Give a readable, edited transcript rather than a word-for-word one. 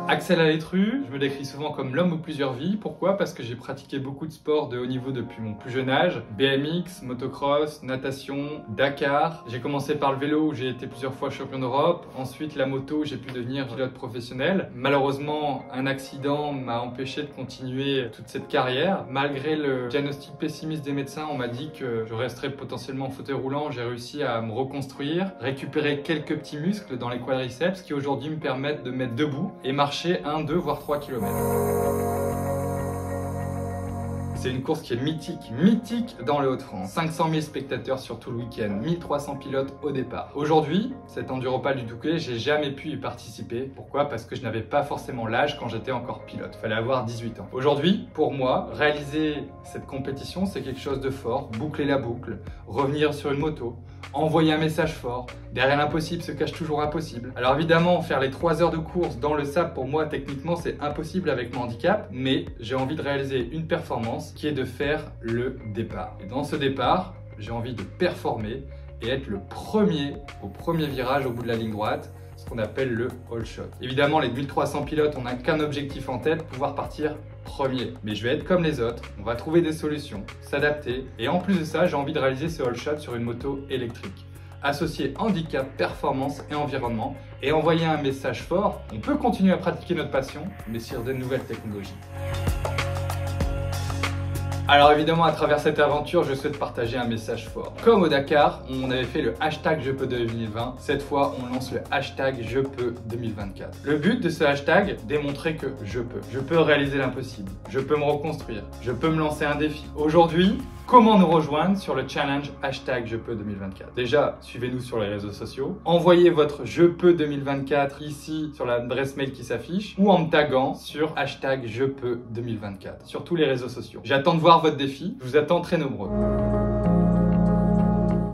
Axel Alétru, je me décris souvent comme l'homme aux plusieurs vies. Pourquoi? Parce que j'ai pratiqué beaucoup de sports de haut niveau depuis mon plus jeune âge. BMX, motocross, natation, Dakar. J'ai commencé par le vélo où j'ai été plusieurs fois champion d'Europe. Ensuite la moto où j'ai pu devenir pilote professionnel. Malheureusement, un accident m'a empêché de continuer toute cette carrière. Malgré le diagnostic pessimiste des médecins, on m'a dit que je resterais potentiellement en fauteuil roulant. J'ai réussi à me reconstruire, récupérer quelques petits muscles dans les quadriceps qui aujourd'hui me permettent de me mettre debout et marcher 1, 2, voire 3 km. C'est une course qui est mythique dans les Hauts-de-France. 500 000 spectateurs sur tout le week-end, 1300 pilotes au départ. Aujourd'hui, cet Enduropal du Touquet, j'ai jamais pu y participer. Pourquoi? Parce que je n'avais pas forcément l'âge quand j'étais encore pilote. Fallait avoir 18 ans. Aujourd'hui, pour moi, réaliser cette compétition, c'est quelque chose de fort. Boucler la boucle, revenir sur une moto, envoyer un message fort. Derrière l'impossible se cache toujours un possible. Alors évidemment, faire les 3 heures de course dans le sable, pour moi, techniquement, c'est impossible avec mon handicap. Mais j'ai envie de réaliser une performance qui est de faire le départ. Et dans ce départ, j'ai envie de performer et être le premier au premier virage au bout de la ligne droite, ce qu'on appelle le all shot. Évidemment, les 1300 pilotes, on n'a qu'un objectif en tête, pouvoir partir premier. Mais je vais être comme les autres, on va trouver des solutions, s'adapter. Et en plus de ça, j'ai envie de réaliser ce all shot sur une moto électrique. Associer handicap, performance et environnement et envoyer un message fort. On peut continuer à pratiquer notre passion, mais sur de nouvelles technologies. Alors évidemment, à travers cette aventure, je souhaite partager un message fort. Comme au Dakar, on avait fait le hashtag Je peux 2020. Cette fois, on lance le hashtag Je peux 2024. Le but de ce hashtag, démontrer que je peux. Je peux réaliser l'impossible. Je peux me reconstruire. Je peux me lancer un défi. Aujourd'hui, comment nous rejoindre sur le challenge hashtag Je peux 2024? Déjà, suivez-nous sur les réseaux sociaux. Envoyez votre Je peux 2024 ici sur l'adresse mail qui s'affiche ou en me taguant sur hashtag Je peux 2024 sur tous les réseaux sociaux. J'attends de voir votre défi. Je vous attends très nombreux.